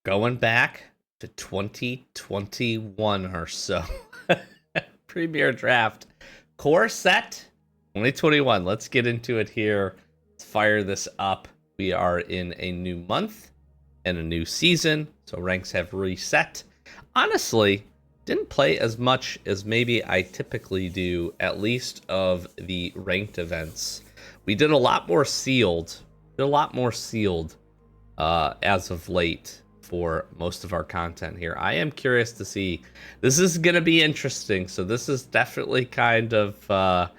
Going back to 2021 or so. Premier Draft Core Set 2021. Let's get into it here. Let's fire this up. We are in a new month and a new season, so ranks have reset. Honestly, didn't play as much as maybe I typically do, at least of the ranked events. We did a lot more sealed. As of late for most of our content here. I am curious to see. This is going to be interesting. So this is definitely kind of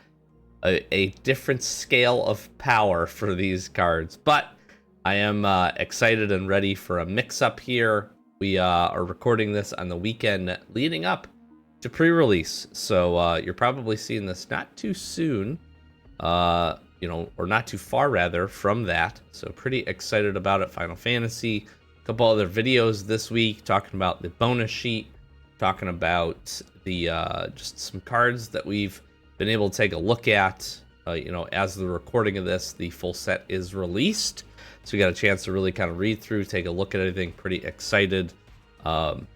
a different scale of power for these cards. But I am excited and ready for a mix-up here. We are recording this on the weekend leading up to pre-release. So you're probably seeing this not too soon. Or not too far rather from that. So pretty excited about it. Final Fantasy, a couple other videos this week talking about the bonus sheet, talking about the just some cards that we've been able to take a look at. As the recording of this, the full set is released, so we got a chance to really kind of read through, take a look at everything. Pretty excited.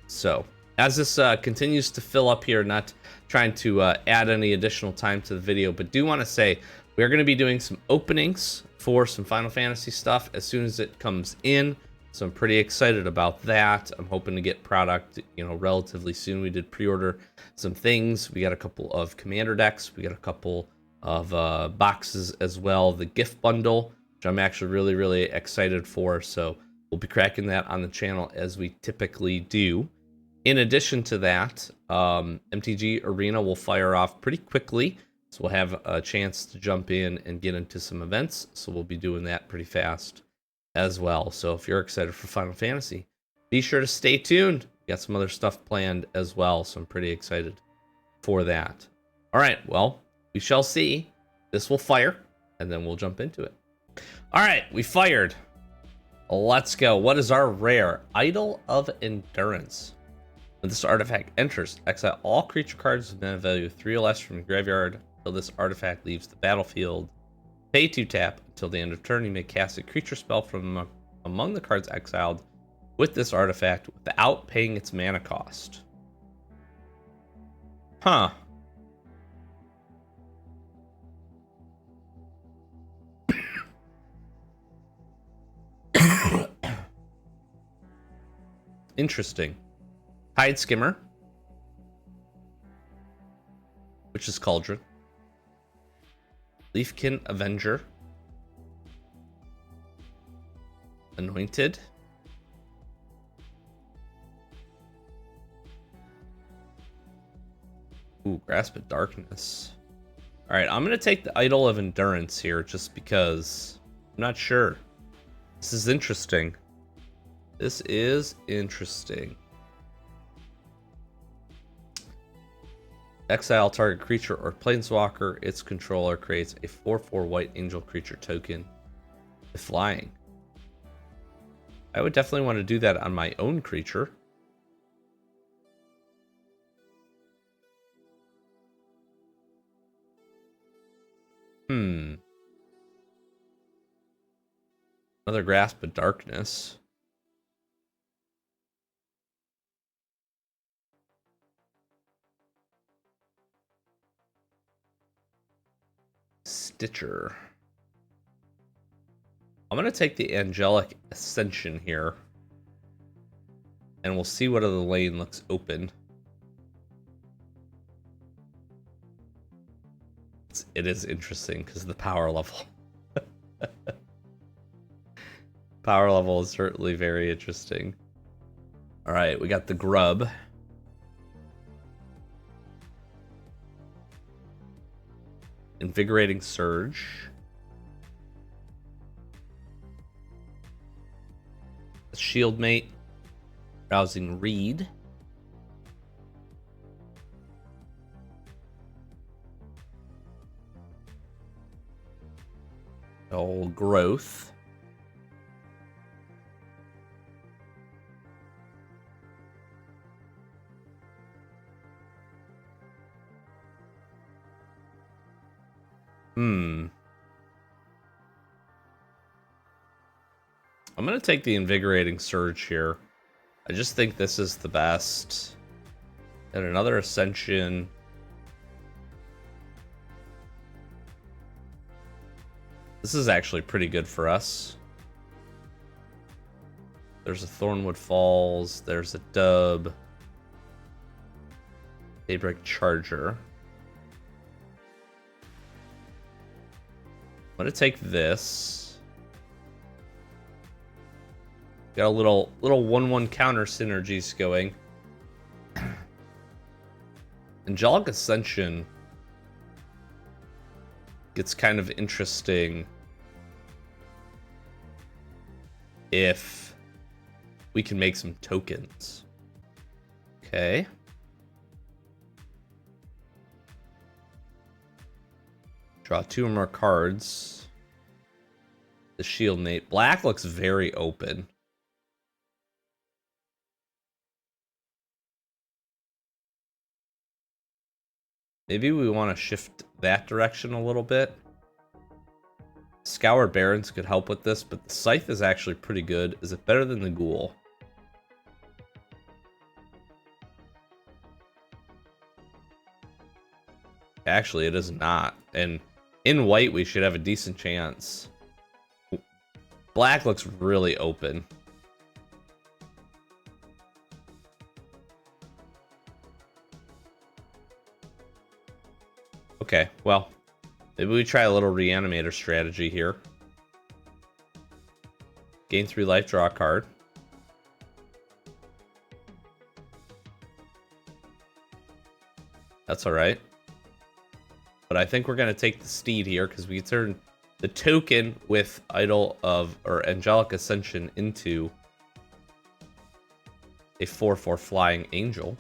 So as this continues to fill up here, not trying to add any additional time to the video, but do want to say we're going to be doing some openings for some Final Fantasy stuff as soon as it comes in. So I'm pretty excited about that. I'm hoping to get product, relatively soon. We did pre-order some things. We got a couple of commander decks. We got a couple of boxes as well. The gift bundle, which I'm actually really, really excited for. So we'll be cracking that on the channel as we typically do. In addition to that, MTG Arena will fire off pretty quickly. So we'll have a chance to jump in and get into some events. So we'll be doing that pretty fast as well. So if you're excited for Final Fantasy, be sure to stay tuned. We got some other stuff planned as well. So I'm pretty excited for that. All right, well, we shall see. This will fire and then we'll jump into it. All right, we fired. Let's go. What is our rare? Idol of Endurance. When this artifact enters, exile all creature cards with mana value 3 or less from your graveyard until this artifact leaves the battlefield. Pay 2 tap. Until the end of turn, you may cast a creature spell from among the cards exiled with this artifact without paying its mana cost. Huh. Interesting. Hide Skimmer, which is Cauldron. Leafkin Avenger. Anointed. Ooh, Grasp of Darkness. Alright, I'm going to take the Idol of Endurance here just because I'm not sure. This is interesting. This is interesting. Exile target creature or planeswalker. Its controller creates a 4/4 white angel creature token with flying. I would definitely want to do that on my own creature. Another Grasp of Darkness. Stitcher. I'm going to take the Angelic Ascension here. And we'll see what other lane looks open. It is interesting because of the power level. Power level is certainly very interesting. Alright, we got the Grub. Invigorating Surge. Shieldmate. Rousing Reed. Old Growth. I'm going to take the Invigorating Surge here. I just think this is the best. And another Ascension. This is actually pretty good for us. There's a Thornwood Falls. There's a Dub. Daybreak Charger. I'm gonna take this. Got a little 1/1 counter synergies going. Angelic Ascension gets kind of interesting if we can make some tokens. Okay. Draw 2 or more cards. The Shield Mate. Black looks very open. Maybe we want to shift that direction a little bit. Scour Barons could help with this, but the Scythe is actually pretty good. Is it better than the Ghoul? Actually, it is not. And in white, we should have a decent chance. Black looks really open. Okay, well, maybe we try a little Reanimator strategy here. Gain 3 life, draw a card. That's alright. But I think we're going to take the Steed here because we turn the token with Idol of, or Angelic Ascension into a 4/4 Flying Angel.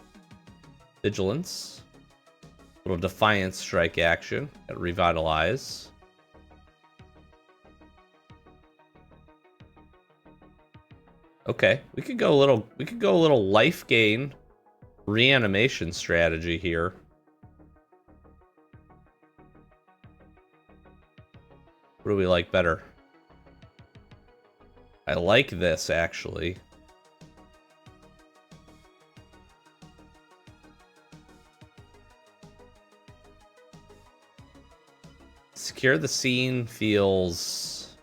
Vigilance. Little Defiance strike action at Revitalize. Okay, we could go a little life gain reanimation strategy here. What do we like better? I like this actually. Secure the Scene feels...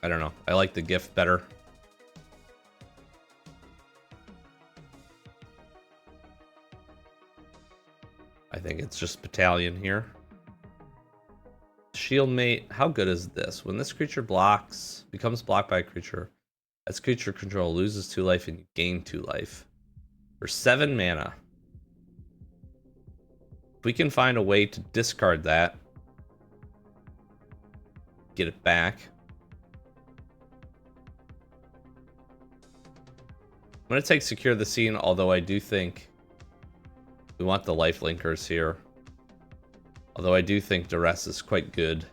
I don't know. I like the gift better. I think it's just Battalion here. Shield Mate. How good is this? When this creature becomes blocked by a creature, as creature control loses 2 life and you gain 2 life. For 7 mana. If we can find a way to discard that, get it back. I'm going to take Secure the Scene, although I do think we want the life linkers here. Although I do think Duress is quite good.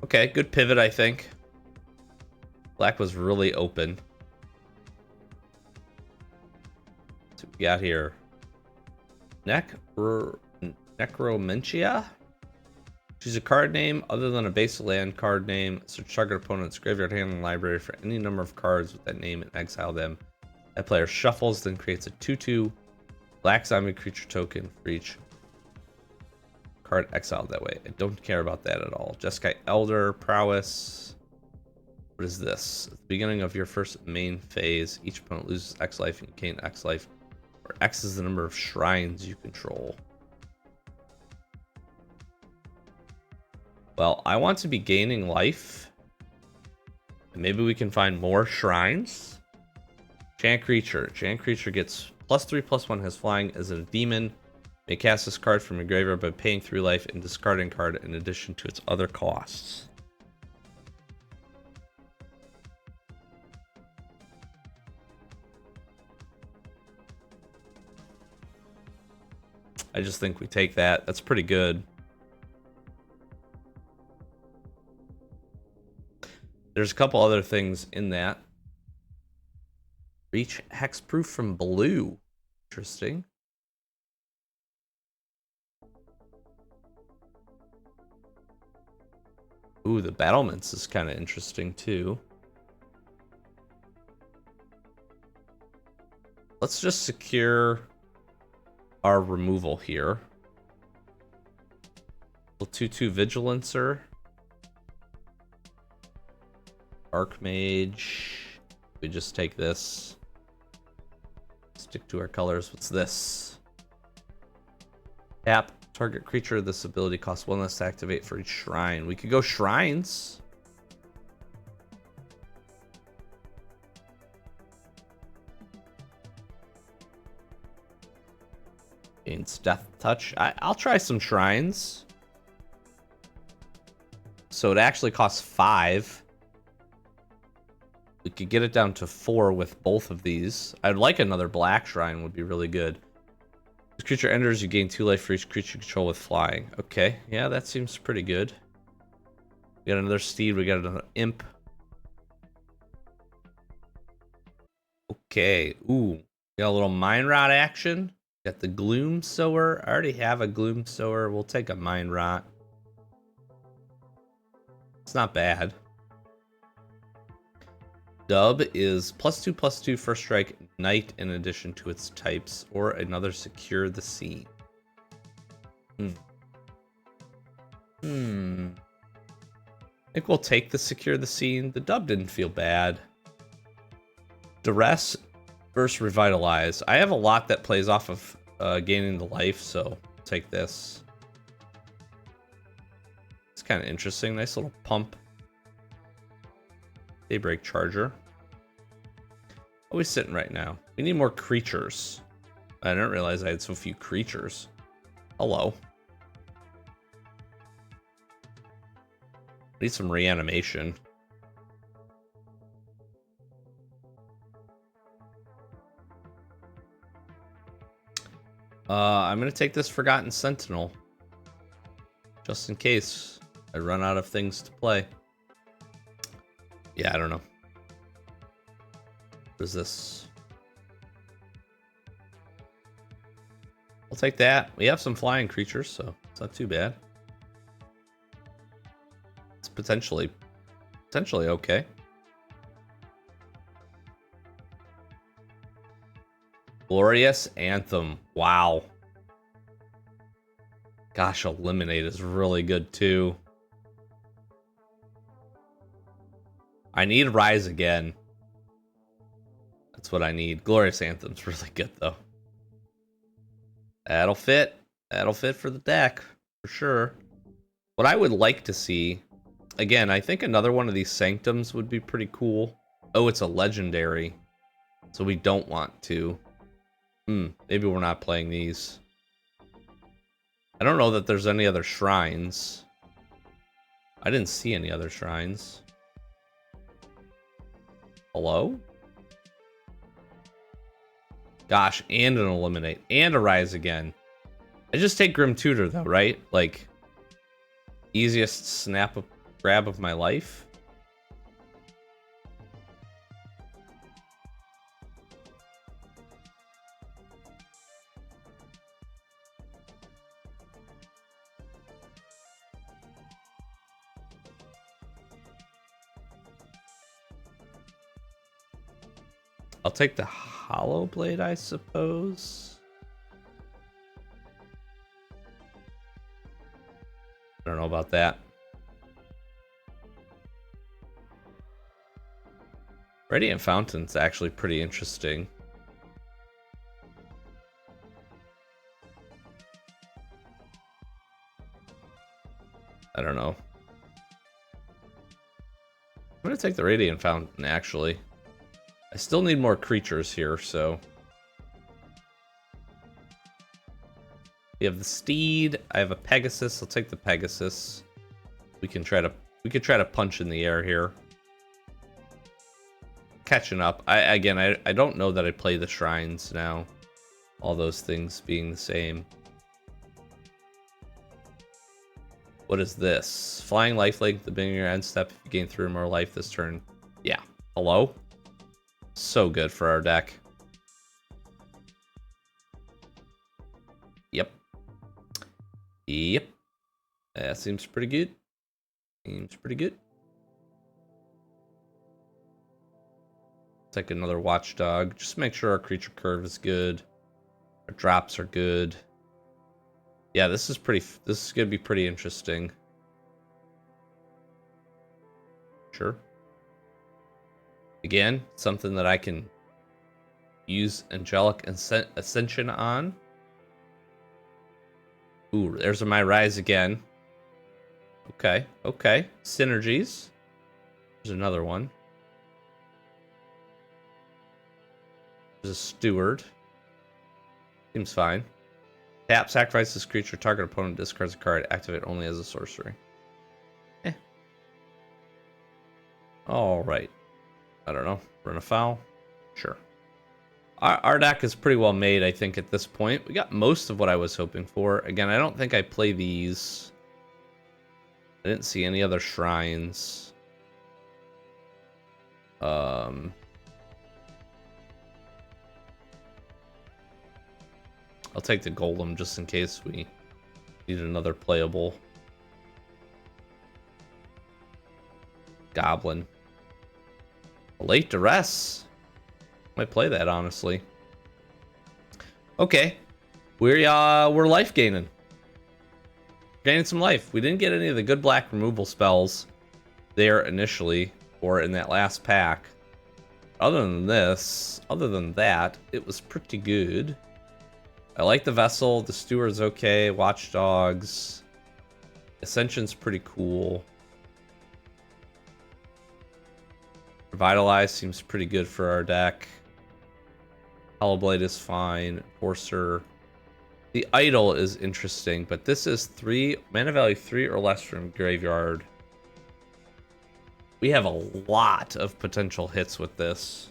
Okay, good pivot, I think. Black was really open. So we got here. Necromentia? Choose a card name other than a base land card name. Search target opponent's graveyard, hand, and library for any number of cards with that name and exile them. That player shuffles, then creates a 2/2 black zombie creature token for each card exiled that way. I don't care about that at all. Jeskai Elder, Prowess. What is this? At the beginning of your first main phase, each opponent loses X life and you gain X life, where X is the number of shrines you control. Well, I want to be gaining life. And maybe we can find more shrines. Chant Creature. Chant Creature gets +3/+1, has flying as a demon. May cast this card from your graveyard by paying 3 life and discarding card in addition to its other costs. I just think we take that. That's pretty good. There's a couple other things in that. Reach hexproof from blue. Interesting. Ooh, the battlements is kind of interesting too. Let's just secure our removal here. 2/2 Vigilancer. Archmage. We just take this. Stick to our colors. What's this? Tap. Target creature. This ability costs 1 less to activate for each shrine. We could go shrines. Gains Death Touch. I'll try some shrines. So it actually costs 5. We could get it down to 4 with both of these. I'd like another black shrine, would be really good. This creature enters, you gain 2 life for each creature you control with flying. Okay, yeah, that seems pretty good. We got another steed, we got another imp. Okay, ooh. Got a little mine rot action. Got the gloom sower. I already have a gloom sower. We'll take a mine rot. It's not bad. Dub is +2/+2 first strike, knight in addition to its types, or another secure the scene. I think we'll take the secure the scene. The dub didn't feel bad. Duress versus revitalize. I have a lot that plays off of gaining the life, so I'll take this. It's kind of interesting. Nice little pump. Daybreak Charger. What are we sitting right now? We need more creatures. I didn't realize I had so few creatures. Hello. Need some reanimation. I'm gonna take this Forgotten Sentinel. Just in case I run out of things to play. Yeah, I don't know. What is this? I'll take that. We have some flying creatures, so it's not too bad. It's potentially okay. Glorious Anthem. Wow. Gosh, Eliminate is really good too. I need Rise Again. That's what I need. Glorious Anthem's really good though. That'll fit. That'll fit for the deck, for sure. What I would like to see, again, I think another one of these Sanctums would be pretty cool. Oh, it's a legendary. So we don't want to. Maybe we're not playing these. I don't know that there's any other shrines. I didn't see any other shrines. Hello? Gosh, and an Eliminate. And a Rise Again. I just take Grim Tutor though, right? Like, easiest snap of grab of my life. I'll take the Hollow Blade, I suppose. I don't know about that. Radiant Fountain's actually pretty interesting. I don't know. I'm gonna take the Radiant Fountain, actually. I still need more creatures here, so. We have the Steed. I have a Pegasus. I'll take the Pegasus. We could try to punch in the air here. Catching up. I don't know that I play the shrines now. All those things being the same. What is this? Flying lifelink at the beginning of your end step. If you gain 3 or more life this turn. Yeah. Hello? So good for our deck. Yep. That seems pretty good. Seems pretty good. Take another watchdog. Just make sure our creature curve is good. Our drops are good. Yeah, this is gonna be pretty interesting. Sure. Again, something that I can use Angelic Ascension on. Ooh, there's my rise again. Okay, okay. Synergies. There's another one. There's a steward. Seems fine. Tap, sacrifice this creature, target opponent discards a card, activate only as a sorcery. Alright. I don't know. Run a foul? Sure. Our deck is pretty well made, I think, at this point. We got most of what I was hoping for. Again, I don't think I play these. I didn't see any other shrines. I'll take the golem just in case we need another playable goblin. Late duress. Might play that, honestly. Okay. We're life gaining. Gaining some life. We didn't get any of the good black removal spells there initially, or in that last pack. Other than that, it was pretty good. I like the vessel. The steward's okay. Watchdogs. Ascension's pretty cool. Revitalize seems pretty good for our deck. Hellblade is fine. Forcer. The Idol is interesting, but this is 3 mana value 3 or less from graveyard. We have a lot of potential hits with this.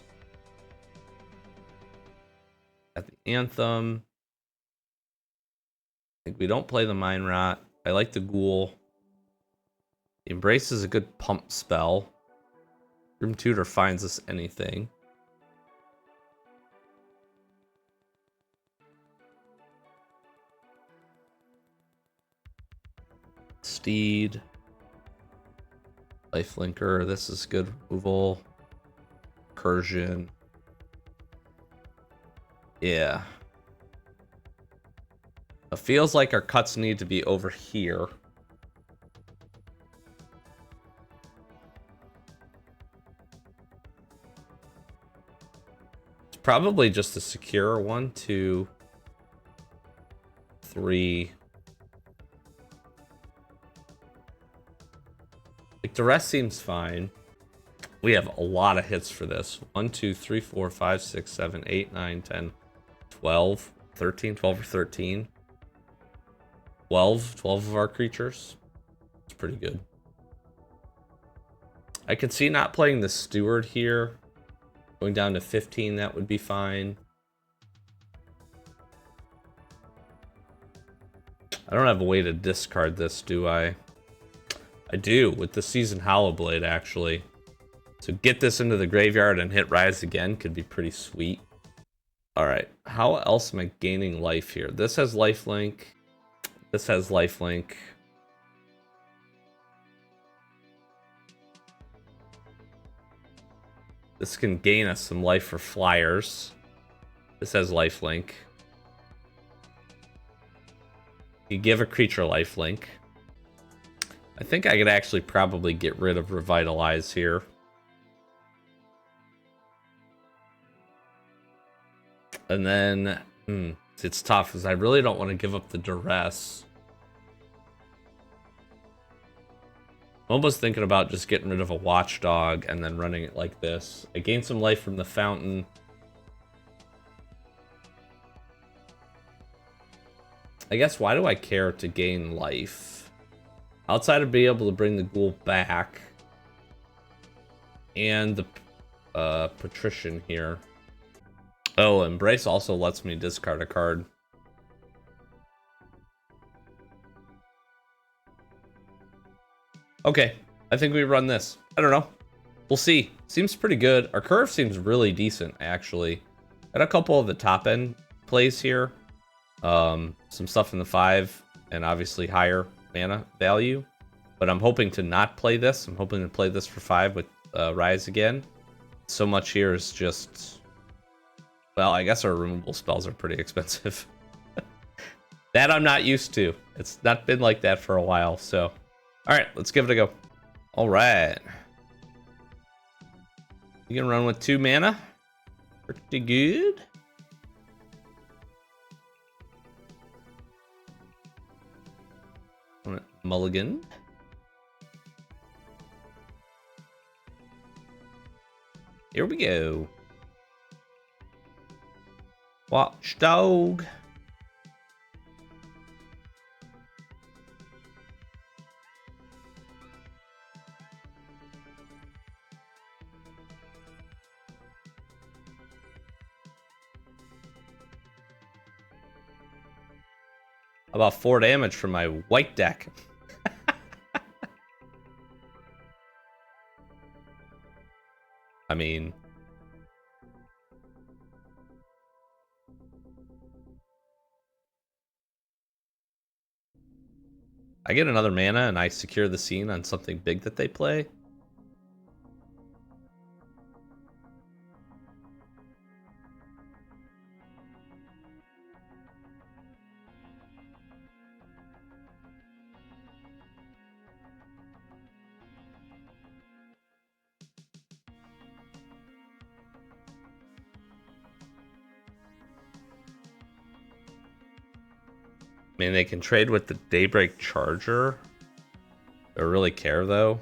At the Anthem. I think we don't play the Mind Rot. I like the Ghoul. The Embrace is a good pump spell. Grim Tutor finds us anything. Steed. Lifelinker, this is good removal. Recursion. Yeah. It feels like our cuts need to be over here. It's probably just a secure 1, 2, 3. Like, the rest seems fine. We have a lot of hits for this. 1, 2, 3, 4, 5, 6, 7, 8, 9, 10, 12, 13, 12 or 13. 12 of our creatures. It's pretty good. I could see not playing the steward here. Going down to 15, that would be fine. I don't have a way to discard this, do I? I do, with the Seasoned Hollowblade, actually. So get this into the graveyard and hit Rise again could be pretty sweet. Alright, how else am I gaining life here? This has lifelink. This has lifelink. This can gain us some life for flyers. This has lifelink. You give a creature lifelink. I think I could actually probably get rid of Revitalize here. And then, it's tough because I really don't want to give up the duress. I'm almost thinking about just getting rid of a watchdog and then running it like this. I gain some life from the fountain. I guess, why do I care to gain life? Outside of being able to bring the ghoul back. And the patrician here. Oh, Embrace also lets me discard a card. Okay, I think we run this. I don't know. We'll see. Seems pretty good. Our curve seems really decent, actually. Got a couple of the top end plays here. Some stuff in the 5 and obviously higher mana value. But I'm hoping to not play this. I'm hoping to play this for 5 with Rise again. So much here is just... Well, I guess our removal spells are pretty expensive. That I'm not used to. It's not been like that for a while, so... Alright, let's give it a go. Alright. You can run with 2 mana. Pretty good. Mulligan. Here we go. Watchdog. About 4 damage from my white deck. I mean... I get another mana and I secure the scene on something big that they play. I mean, they can trade with the Daybreak Charger. Don't really care, though.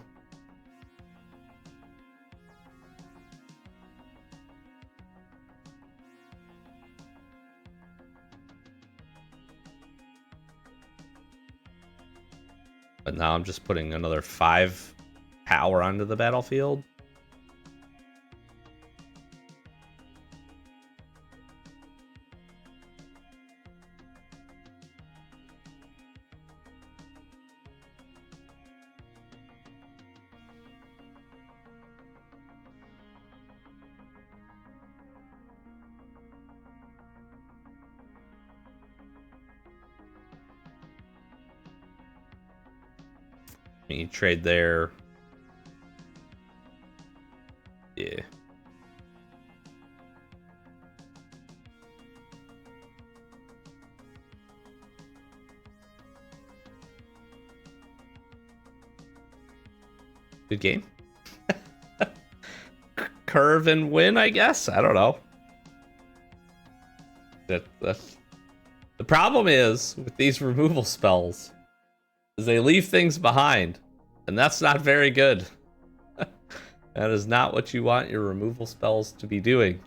But now I'm just putting another 5 power onto the battlefield. You trade there. Yeah. Good game. Curve and win, I guess. I don't know. That's the problem is with these removal spells is they leave things behind, and that's not very good. That is not what you want your removal spells to be doing.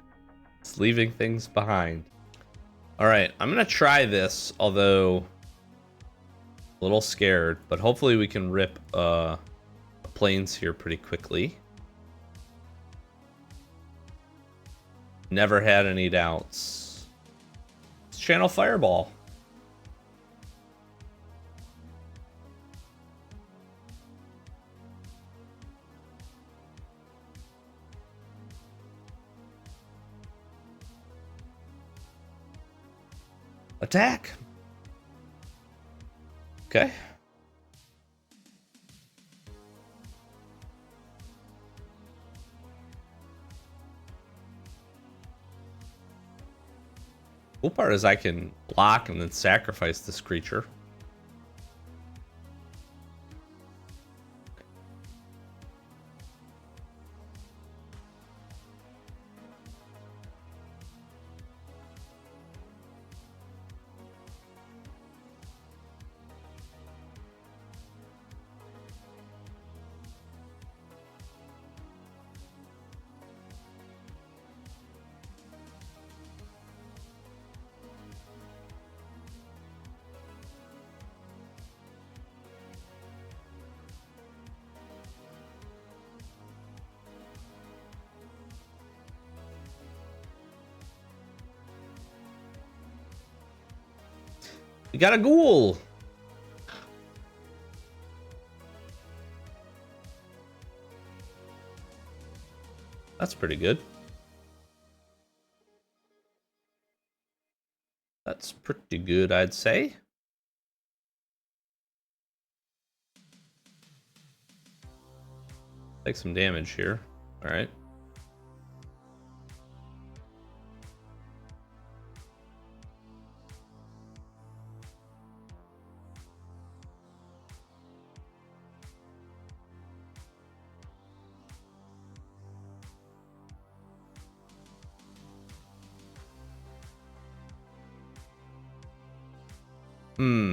It's leaving things behind. All right, I'm gonna try this, although a little scared, but hopefully we can rip planes here pretty quickly. Never had any doubts. Let's channel Fireball. Attack. Okay. Cool part is I can block and then sacrifice this creature. We got a ghoul. That's pretty good. That's pretty good, I'd say. Take some damage here. All right.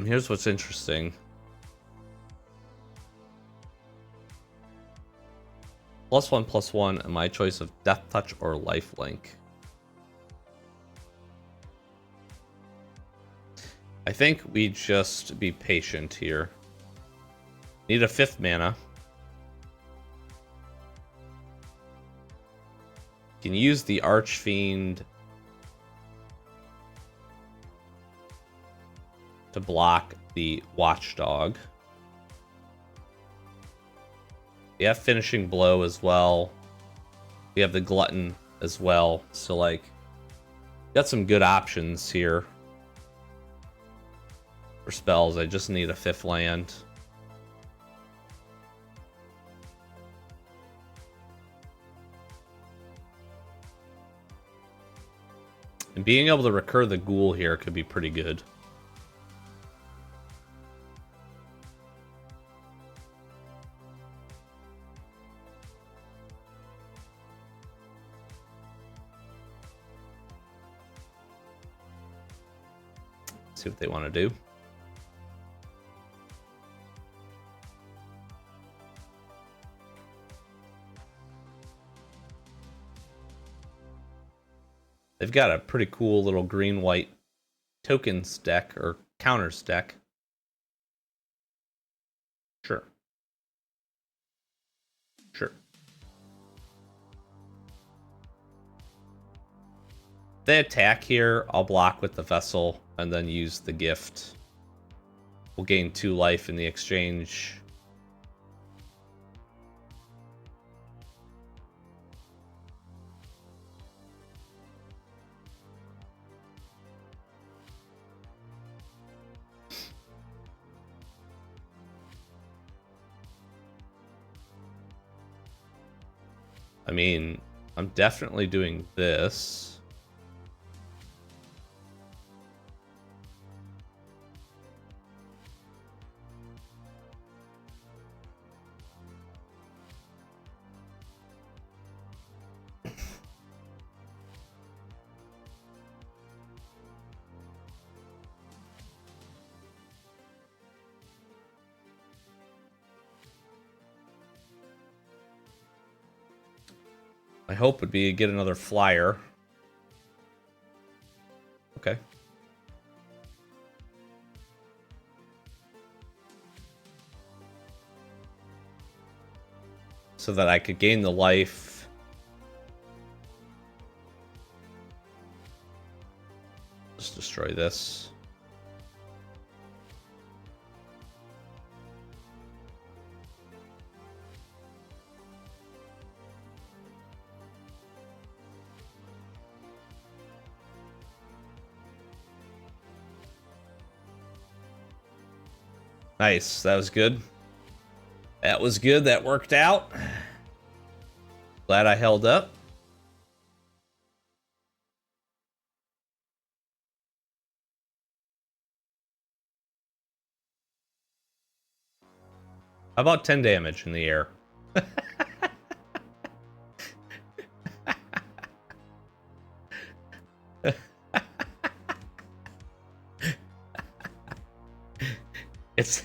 Here's what's interesting. +1/+1, and my choice of Death Touch or Lifelink. I think we just be patient here. Need a 5th mana. Can use the Archfiend to block the Watchdog. We have Finishing Blow as well. We have the Glutton as well. So, like, got some good options here for spells. I just need a 5th land. And being able to recur the Ghoul here could be pretty good. See what they want to do. They've got a pretty cool little green-white tokens deck, or counters deck. Sure. Sure. If they attack here, I'll block with the Vessel and then use the gift. We'll gain 2 life in the exchange. I mean, I'm definitely doing this. My hope would be to get another flyer. Okay. So that I could gain the life. Just destroy this. Nice, that was good. That was good, that worked out. Glad I held up. How about 10 damage in the air? It's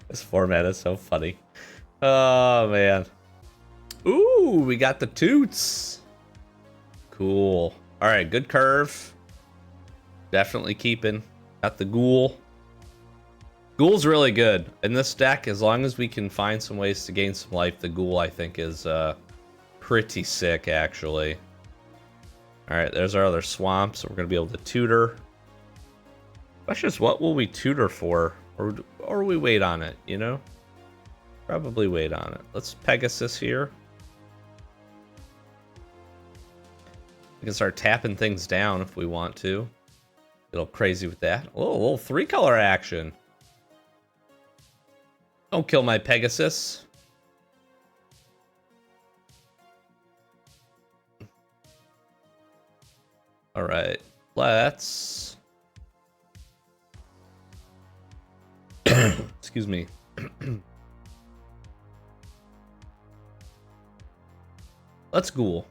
this format is so funny. Oh man. Ooh, we got the toots. Cool. All right, good curve. Definitely keeping. Got the ghoul. Ghoul's really good in this deck. As long as we can find some ways to gain some life, the ghoul I think is pretty sick actually. All right, there's our other swamp, so we're gonna be able to tutor. Question is, what will we tutor for? Or we wait on it, you know? Probably wait on it. Let's Pegasus here. We can start tapping things down if we want to. Get a little crazy with that. Oh, a little 3-color action. Don't kill my Pegasus. All right, let's. Excuse me. Let's ghoul.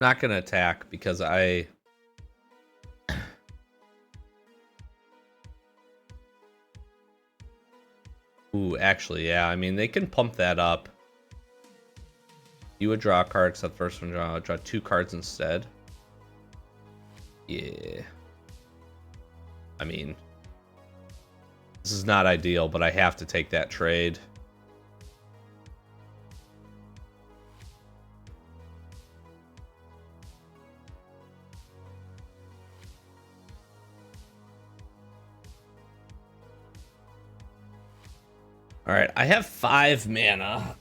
Not gonna attack because I. Ooh, actually, yeah. I mean, they can pump that up. You would draw a card, except the first one draw 2 cards instead. Yeah. I mean, this is not ideal, but I have to take that trade. All right, I have 5 mana.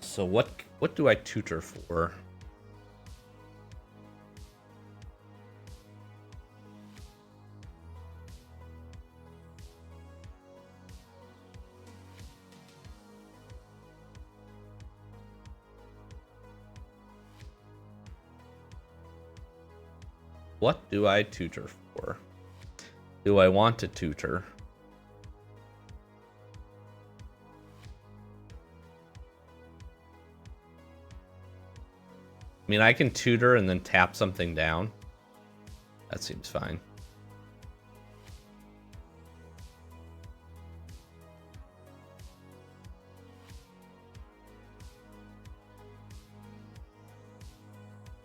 So what do I tutor for? What do I tutor for? Do I want to tutor? I mean, I can tutor and then tap something down. That seems fine.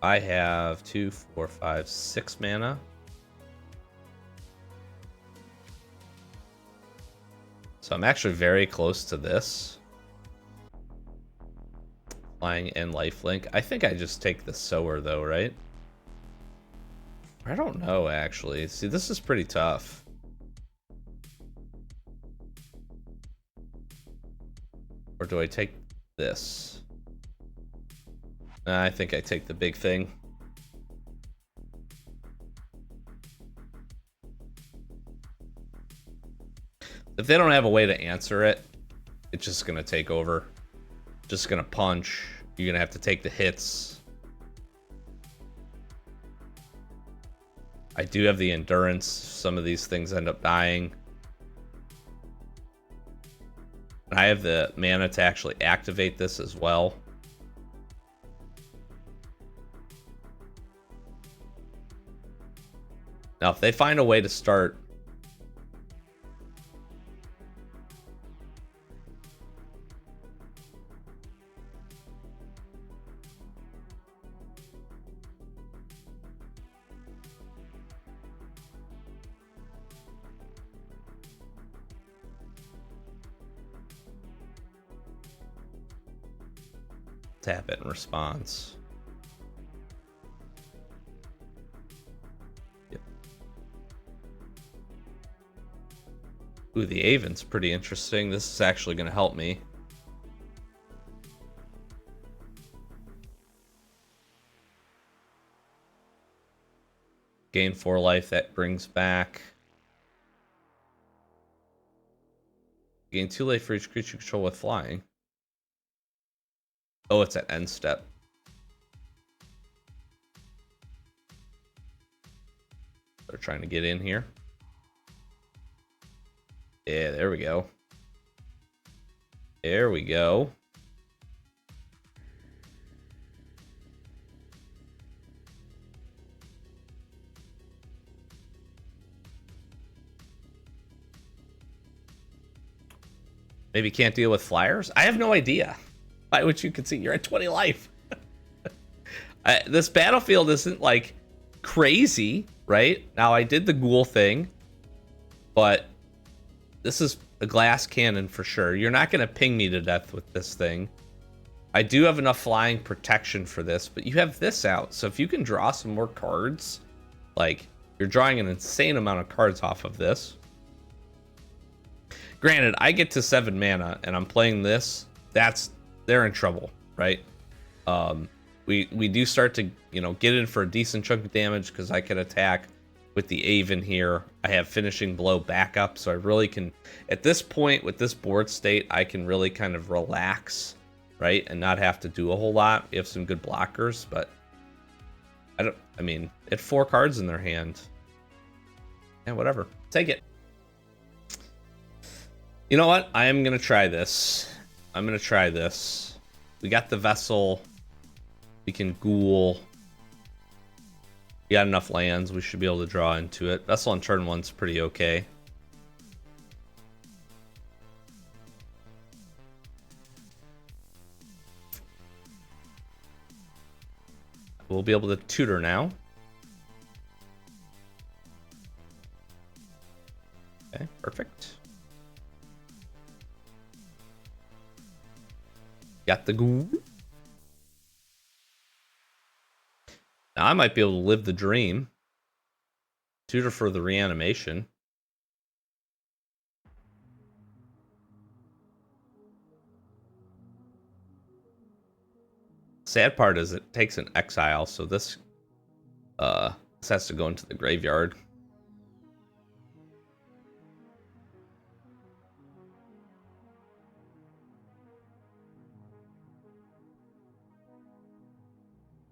I have 2, 4, 5, 6 mana. So I'm actually very close to this. Flying and lifelink. I think I just take the sower though, right? I don't know, actually. See, this is pretty tough. Or do I take this? I think I take the big thing. If they don't have a way to answer it, it's just gonna take over. Just gonna punch. You're gonna have to take the hits. I do have the endurance. Some of these things end up dying. And I have the mana to actually activate this as well. Now, if they find a way to start tap it in response. Yep. Ooh, the Aven's pretty interesting. This is actually going to help me. Gain 4 life, that brings back. Gain 2 life for each creature you control with flying. Oh, it's at end step. They're trying to get in here. Yeah, there we go. There we go. Maybe can't deal with flyers? I have no idea. By which you can see you're at 20 life. This battlefield isn't like crazy, right? Now I did the ghoul thing, but this is a glass cannon for sure. You're not going to ping me to death with this thing. I do have enough flying protection for this, but you have this out. So if you can draw some more cards, like you're drawing an insane amount of cards off of this. Granted, I get to 7 mana and I'm playing this. They're in trouble, right? We do start to, get in for a decent chunk of damage because I can attack with the Aven here. I have finishing blow backup, so I really can, at this point with this board state, I can really kind of relax, right, and not have to do a whole lot. We have some good blockers, but I mean, it had 4 cards in their hand. And whatever, take it. You know what? I am gonna try this. I'm gonna try this. We got the Vessel. We can Ghoul. We got enough lands. We should be able to draw into it. Vessel on turn 1's pretty okay. We'll be able to tutor now. Okay, perfect. Got the Ghoul. Now I might be able to live the dream. Tutor for the reanimation. Sad part is it takes an exile, so this has to go into the graveyard.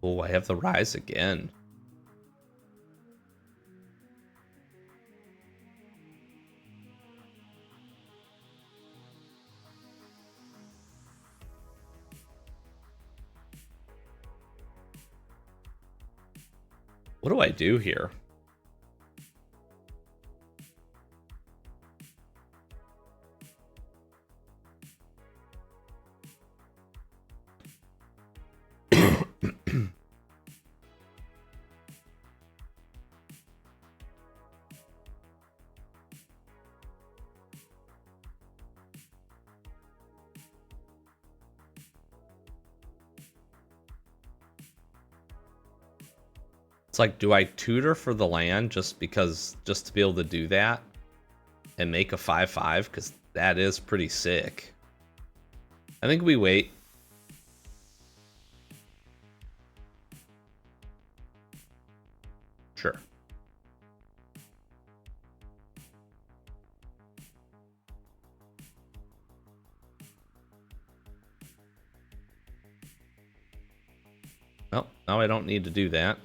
Oh, I have the Rise again. What do I do here? It's like, do I tutor for the land just to be able to do that and make a 5/5? Because that is pretty sick. I think we wait. Sure. Well, now I don't need to do that.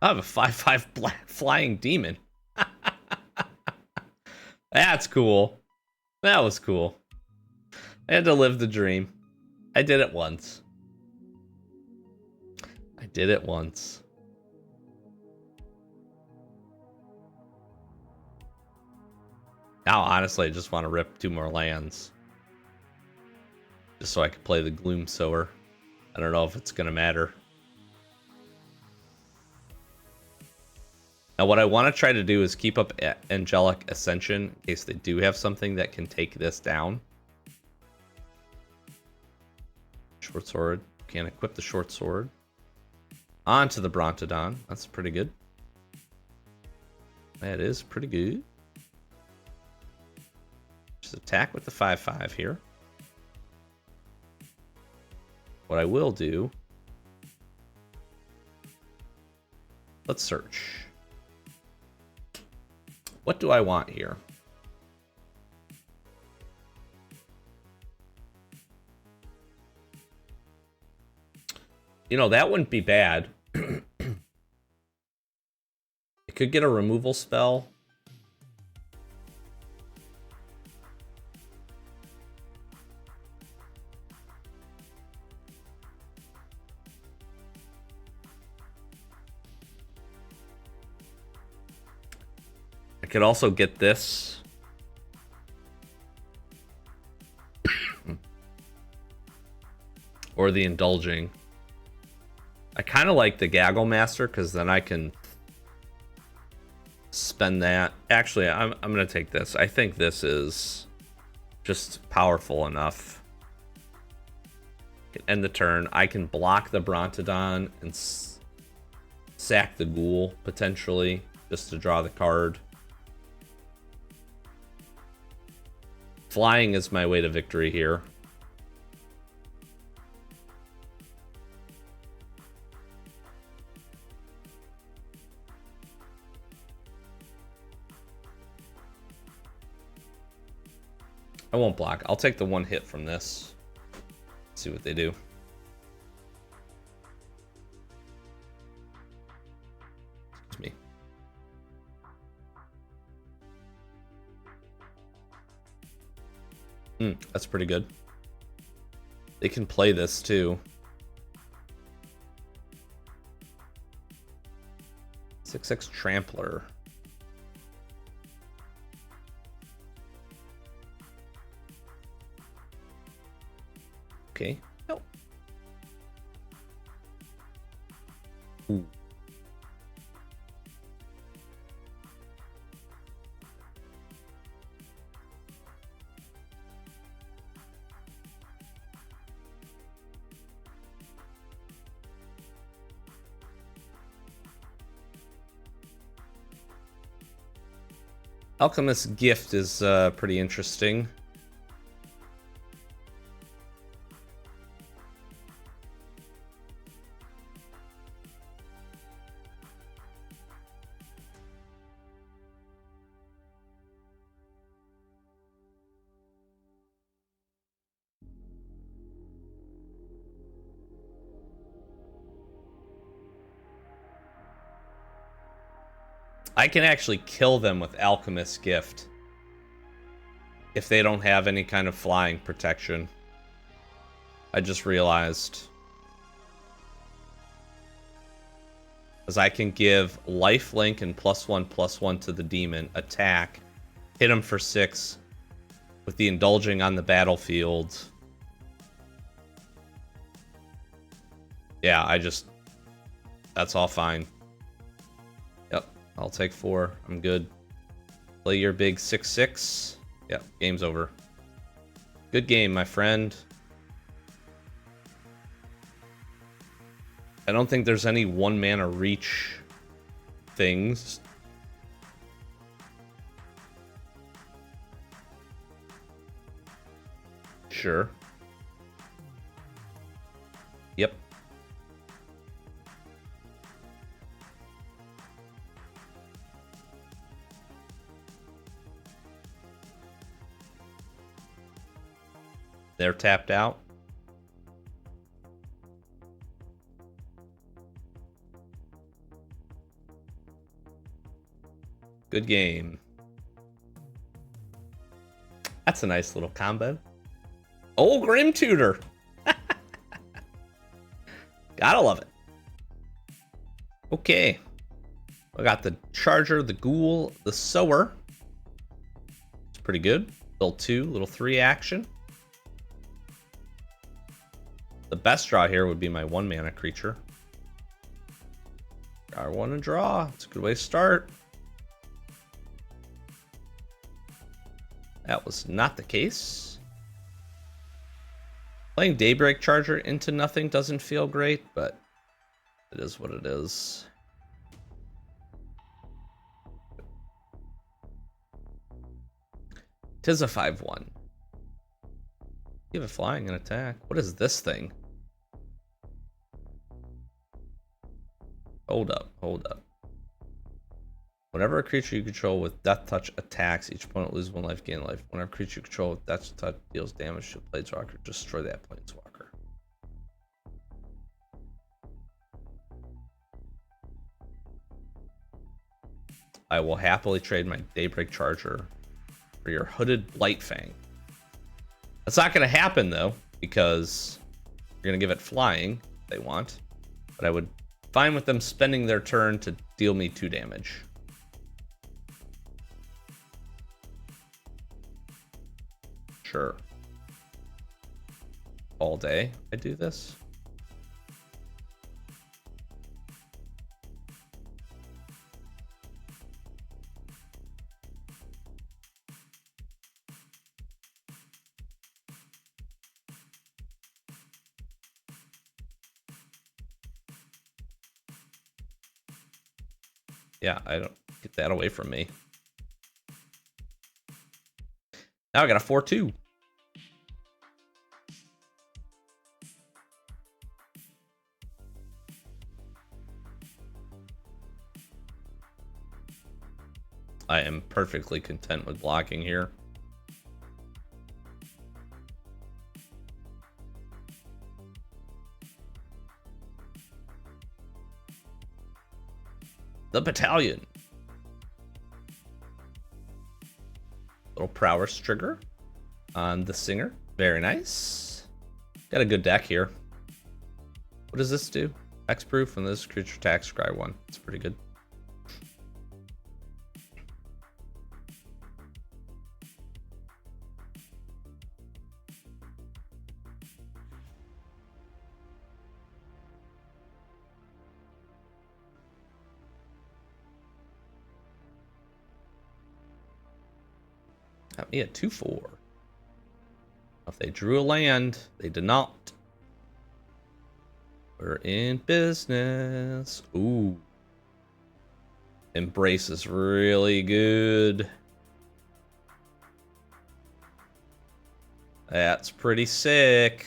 I have a 5/5 black flying demon. That's cool. That was cool. I had to live the dream. I did it once. I did it once. Now, honestly, I just want to rip 2 more lands. Just so I can play the Gloom Sower. I don't know if it's going to matter. Now, what I want to try to do is keep up Angelic Ascension in case they do have something that can take this down. Short Sword. Can't equip the Short Sword. Onto the Brontodon. That's pretty good. That is pretty good. Just attack with the 5/5 here. What I will do... Let's search. What do I want here? You know, that wouldn't be bad. It could get a removal spell. I could also get this. Or the Indulging. I kind of like the Gaggle Master because then I can spend that. Actually, I'm going to take this. I think this is just powerful enough. End the turn. I can block the Brontodon and sack the Ghoul, potentially, just to draw the card. Flying is my way to victory here. I won't block. I'll take the one hit from this. See what they do. Excuse me. That's pretty good. They can play this too. 6/6 Trampler. Okay. No. Ooh. Alchemist's Gift is pretty interesting. I can actually kill them with Alchemist's Gift if they don't have any kind of flying protection. I just realized. Because I can give lifelink and +1/+1 to the demon, attack, hit him for 6 with the indulging on the battlefield. Yeah, that's all fine. Yep, I'll take 4. I'm good. Play your big 6/6. Yep, game's over. Good game, my friend. I don't think there's any 1-mana reach things. Sure. Yep. They're tapped out. Good game. That's a nice little combo. Oh, Grim Tutor. Gotta love it. Okay. I got the Charger, the Ghoul, the Sower. It's pretty good. Little 2, little 3 action. The best draw here would be my 1-mana creature. I want to draw. It's a good way to start. That was not the case. Playing Daybreak Charger into nothing doesn't feel great, but it is what it is. Tis a 5/1. Give it flying and attack. What is this thing? Hold up, hold up. Whenever a creature you control with Death Touch attacks, each opponent loses 1 life, gain life. Whenever a creature you control with Death Touch deals damage to a Planeswalker, destroy that Planeswalker. I will happily trade my Daybreak Charger for your Hooded Blightfang. That's not going to happen, though, because you're going to give it flying if they want. But I would fine with them spending their turn to deal me 2 damage. Sure. All day I do this. Yeah, I don't get that away from me. Now I got a 4/2. I am perfectly content with blocking here. The battalion. Little prowess trigger on the singer. Very nice. Got a good deck here. What does this do? Hexproof and this creature attacks, scry 1. It's pretty good. Got me at 2-4. If they drew a land, they did not. We're in business. Ooh. Embrace is really good. That's pretty sick.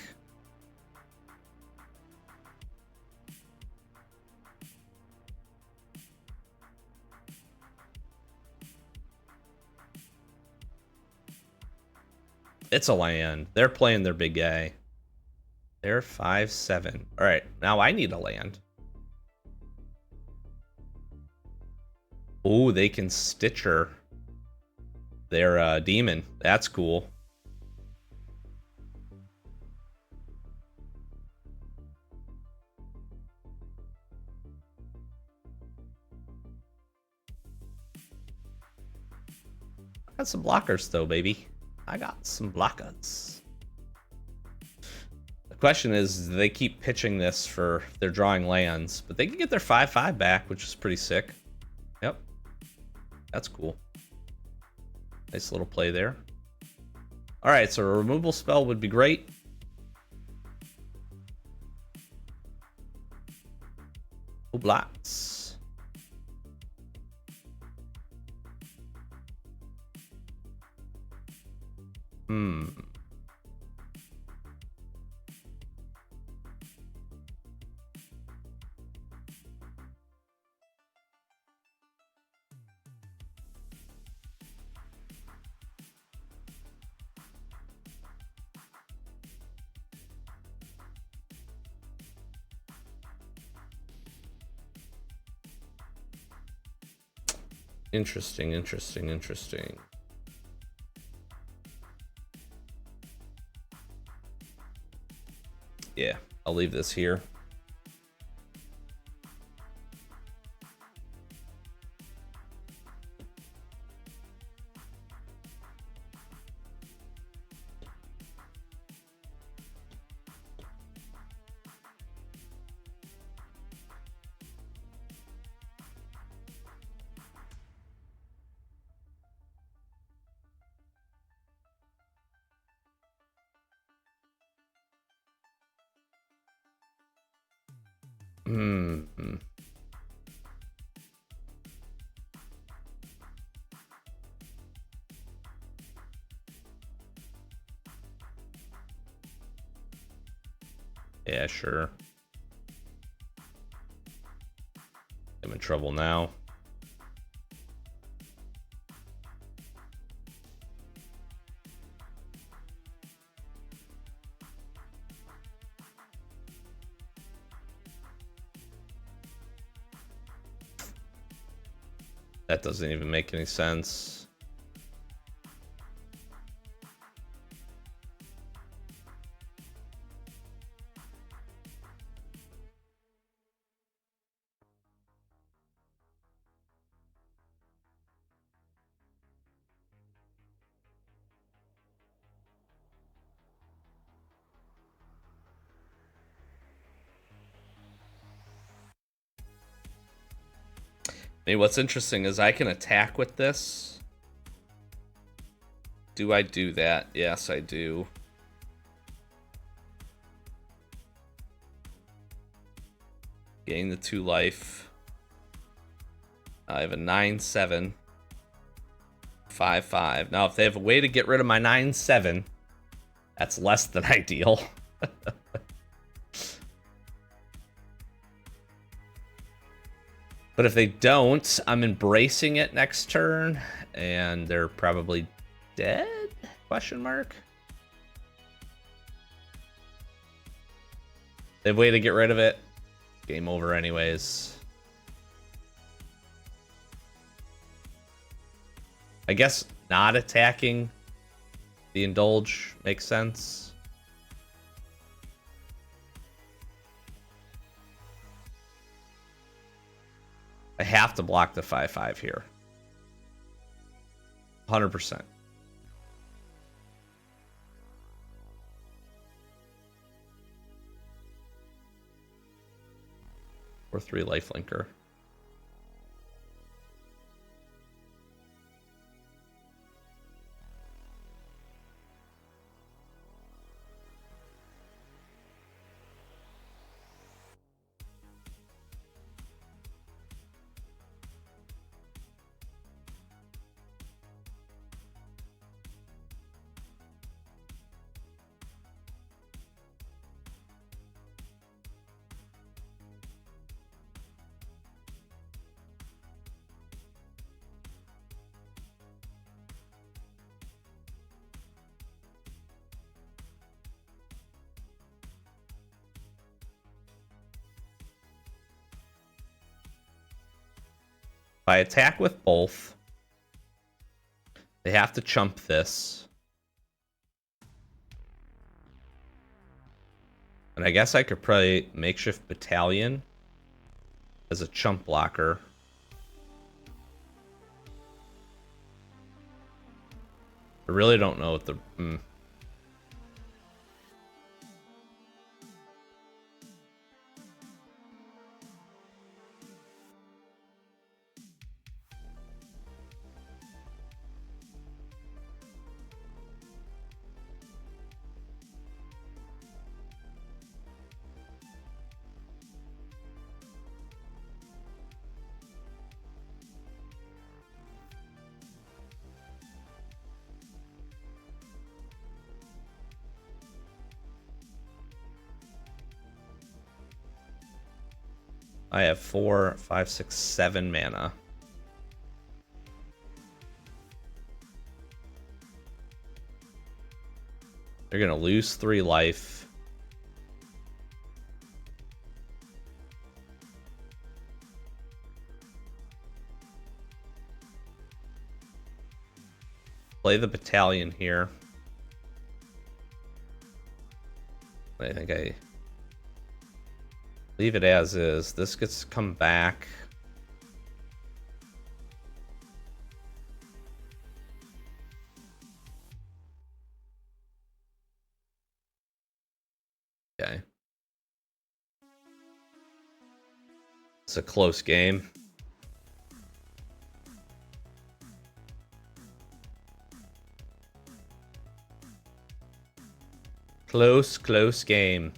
It's a land. They're playing their big guy. They're 5-7. All right, now I need a land. Oh, they can Stitcher their demon. That's cool. Got some blockers though, baby. I got some blockers. The question is, they keep pitching this for their drawing lands, but they can get their 5-5 back, which is pretty sick. Yep. That's cool. Nice little play there. All right, so a removal spell would be great. Blots. Interesting, interesting, interesting. Yeah, I'll leave this here. Yeah, sure. I'm in trouble now. That doesn't even make any sense. I mean, what's interesting is I can attack with this. Do I do that? Yes, I do. Gain the 2 life. I have a 9/7. 5/5. Now, if they have a way to get rid of my 9/7, that's less than ideal. But if they don't, I'm embracing it next turn, and they're probably dead? Question mark. They have a way to get rid of it. Game over anyways. I guess not attacking the Indulge makes sense. I have to block the 5/5 here. 100%. Or 3 lifelinker. If I attack with both, they have to chump this. And I guess I could play Makeshift Battalion as a chump blocker. I really don't know what the... I have 4, 5, 6, 7 mana. They're gonna lose 3 life. Play the battalion here. I think I leave it as is. This gets come back. Okay. It's a close game. Close game.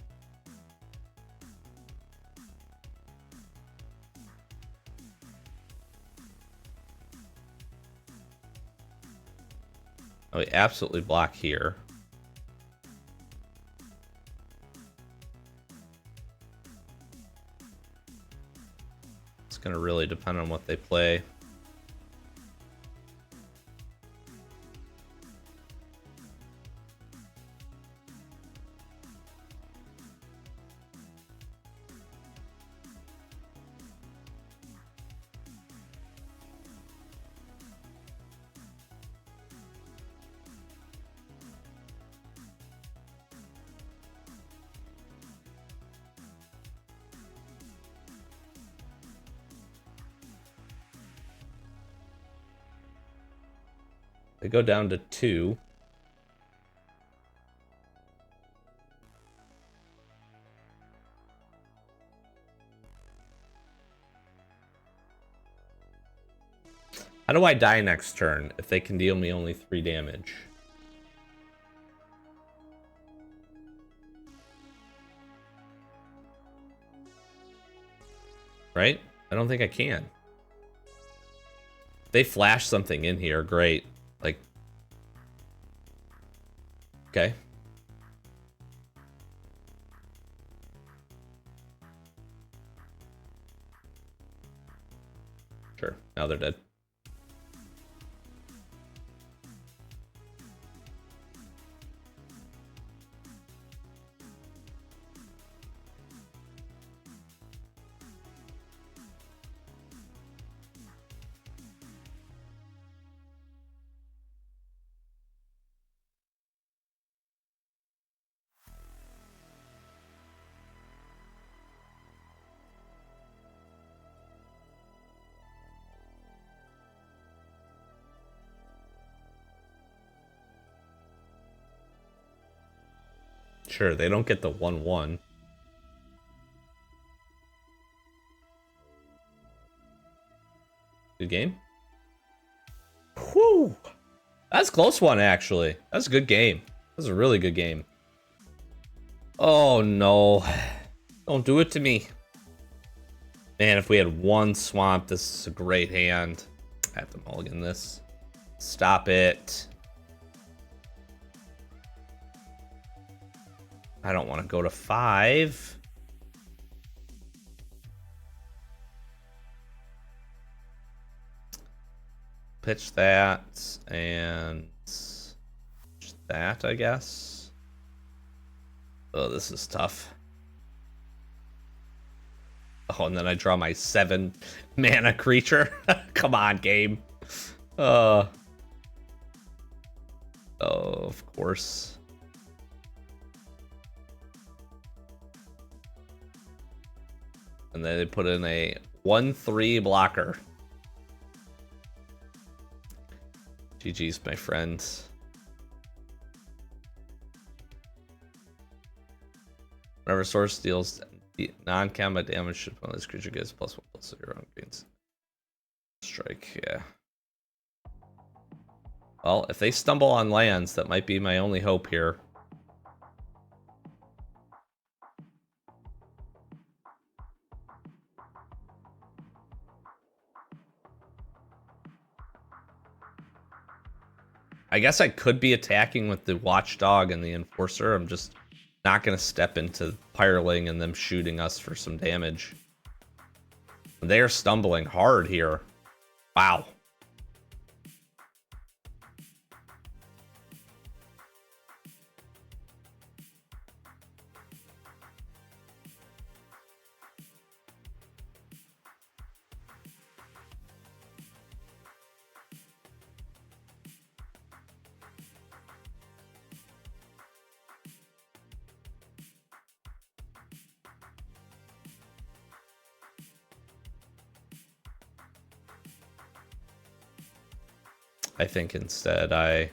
Oh, we absolutely block here. It's gonna really depend on what they play. They go down to 2. How do I die next turn if they can deal me only 3 damage? Right? I don't think I can. If they flash something in here, great. Like, okay. Sure, now they're dead. Sure, they don't get the 1/1. Good game. Whew. That's a close one, actually. That's a good game. That's a really good game. Oh, no. Don't do it to me. Man, if we had one swamp, this is a great hand. I have to mulligan this. Stop it. I don't want to go to 5. Pitch that and that, I guess. Oh, this is tough. Oh, and then I draw my 7 mana creature. Come on, game. Oh, of course. And then they put in a 1/3 blocker. GG's, my friend. Whenever source deals non-combat damage, should one of this creature gets +1/+0 on gains. Strike, yeah. Well, if they stumble on lands, that might be my only hope here. I guess I could be attacking with the Watchdog and the Enforcer. I'm just not going to step into Pyreling and them shooting us for some damage. They're stumbling hard here. Wow. I think instead I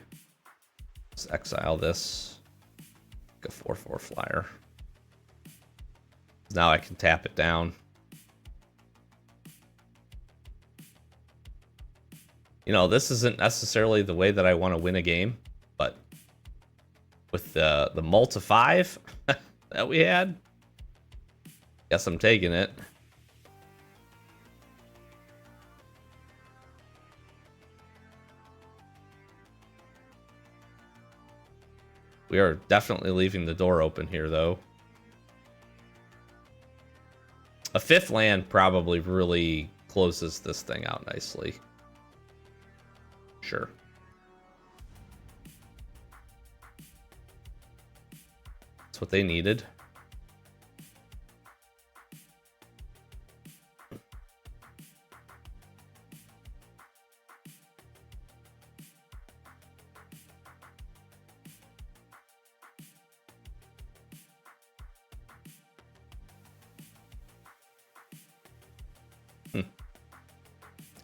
just exile this. Like a 4/4 flyer. Now I can tap it down. You know, this isn't necessarily the way that I want to win a game, but with the multi 5 that we had, guess I'm taking it. We are definitely leaving the door open here, though. A 5th land probably really closes this thing out nicely. Sure. That's what they needed.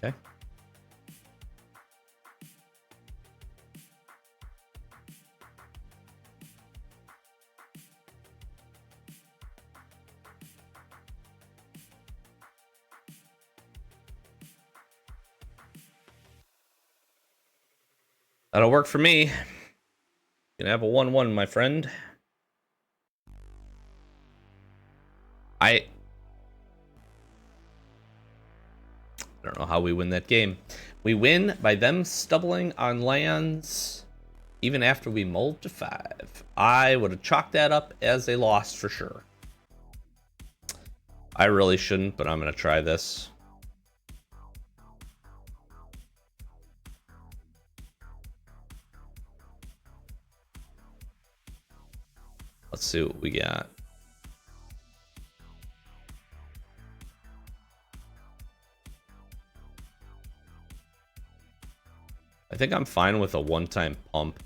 Okay. That'll work for me. You can have a 1/1, my friend. I don't know how we win that game. We win by them stumbling on lands even after we mulled to 5. I would have chalked that up as a loss for sure. I really shouldn't, but I'm going to try this. Let's see what we got. I think I'm fine with a one-time pump.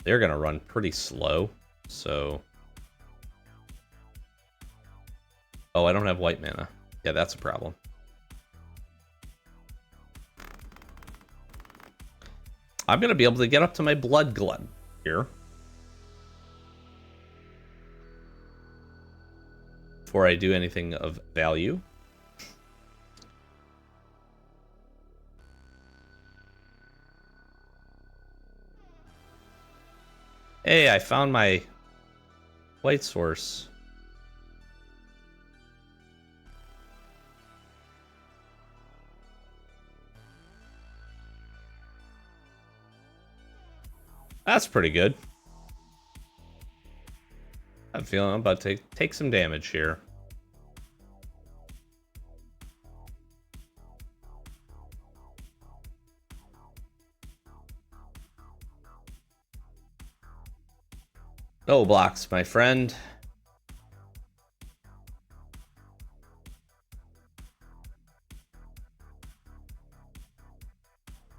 They're going to run pretty slow, so... Oh, I don't have white mana. Yeah, that's a problem. I'm going to be able to get up to my Blood Glut here. Before I do anything of value. Hey, I found my white source. That's pretty good. I'm feeling I'm about to take some damage here. No blocks, my friend.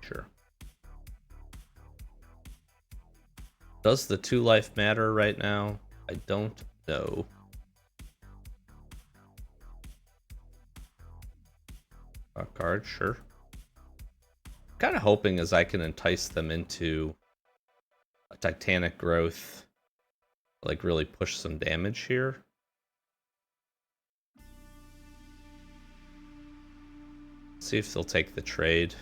Sure. Does the 2 life matter right now? I don't know. A card, sure. Kind of hoping as I can entice them into a Titanic growth, like really push some damage here. See if they'll take the trade.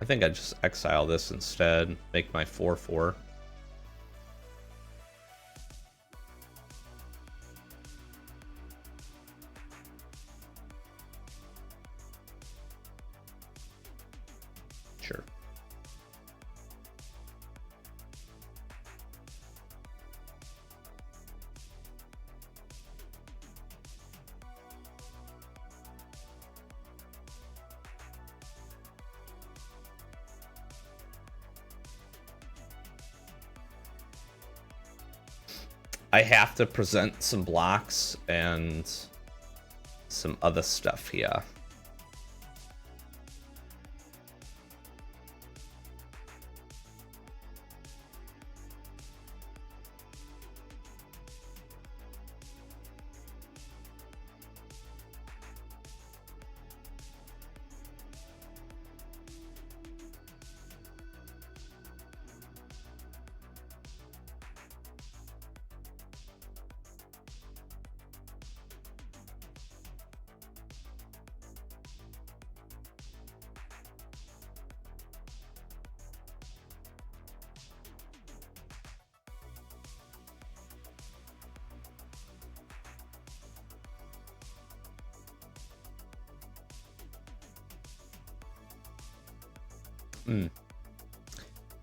I think I just exile this instead, make my 4/4. Sure. I have to present some blocks and some other stuff here.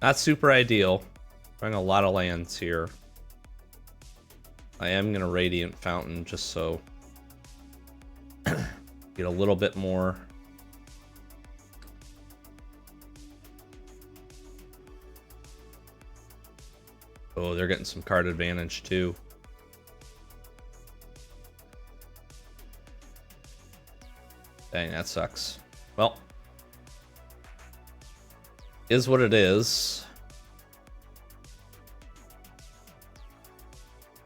Not super ideal. Trying a lot of lands here. I am gonna Radiant Fountain just so get a little bit more. Oh, they're getting some card advantage too. Dang, that sucks. Well, is what it is.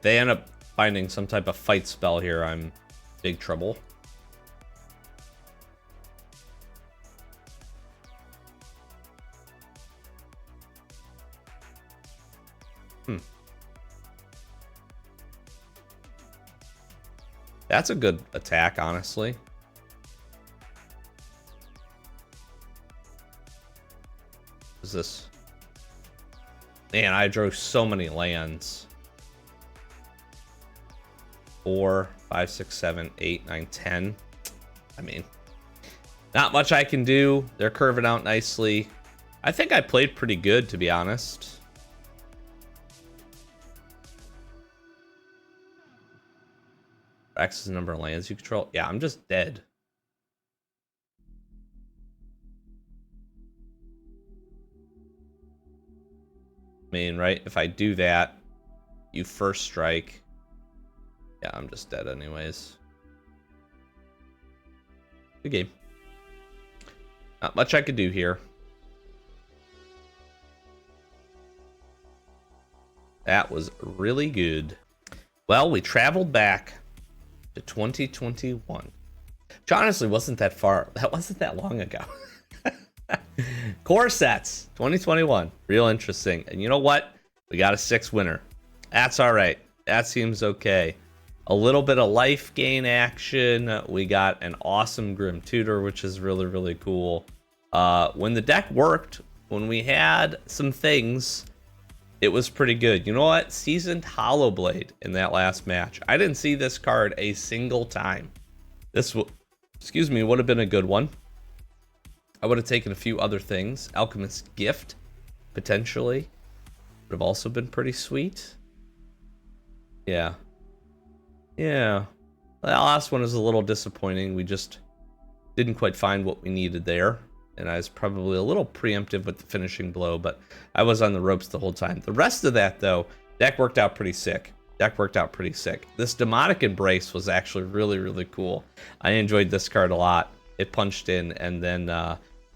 They end up finding some type of fight spell here. I'm big trouble. That's a good attack, honestly. What is this? Man, I drew so many lands. 4, 5, 6, 7, 8, 9, 10. I mean, not much I can do. They're curving out nicely. I think I played pretty good, to be honest. X is the number of lands you control. Yeah, I'm just dead. I mean, right? If I do that, you first strike. Yeah, I'm just dead anyways. Good game. Not much I could do here. That was really good. Well, we traveled back to 2021. Which honestly wasn't that far. That wasn't that long ago. Core sets, 2021. Real interesting. And you know what? We got a 6 winner. That's all right. That seems okay. A little bit of life gain action. We got an awesome Grim Tutor, which is really, really cool. When the deck worked, when we had some things, it was pretty good. You know what? Seasoned Hollowblade in that last match. I didn't see this card a single time. This, excuse me, would have been a good one. I would have taken a few other things. Alchemist's Gift, potentially. Would have also been pretty sweet. Yeah. Yeah. The last one was a little disappointing. We just didn't quite find what we needed there. And I was probably a little preemptive with the finishing blow, but I was on the ropes the whole time. The rest of that, though, deck worked out pretty sick. This Demonic Embrace was actually really, really cool. I enjoyed this card a lot. It punched in, and then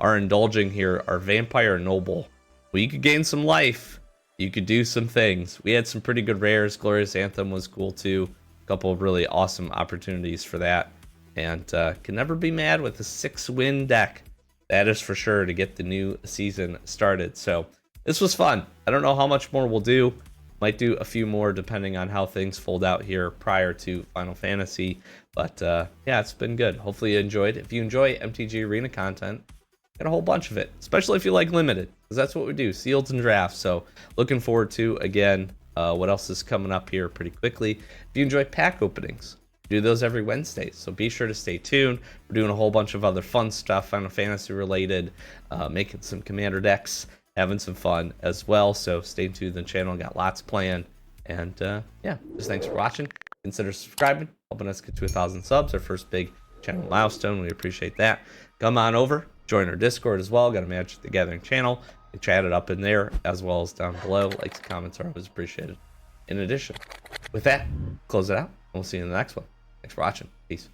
our Indulging here, our Vampire Noble. Well, you could gain some life. You could do some things. We had some pretty good rares. Glorious Anthem was cool, too. A couple of really awesome opportunities for that. And can never be mad with a 6-win deck. That is for sure, to get the new season started. So this was fun. I don't know how much more we'll do. Might do a few more depending on how things fold out here prior to Final Fantasy. But yeah, it's been good. Hopefully you enjoyed. If you enjoy MTG Arena content, get a whole bunch of it, especially if you like limited, because that's what we do, sealed and drafts. So looking forward to, again, what else is coming up here pretty quickly. If you enjoy pack openings, do those every Wednesday, so be sure to stay tuned. We're doing a whole bunch of other fun stuff, Final Fantasy related, making some commander decks, having some fun as well. So stay tuned to the channel, got lots planned. And yeah, just thanks for watching. Consider subscribing, helping us get to 1,000 subs, our first big channel milestone. We appreciate that. Come on over, join our Discord as well. Got a Magic the Gathering channel. We chat it up in there as well as down below. Likes, comments are always appreciated. In addition, with that, close it out. We'll see you in the next one. Thanks for watching. Peace.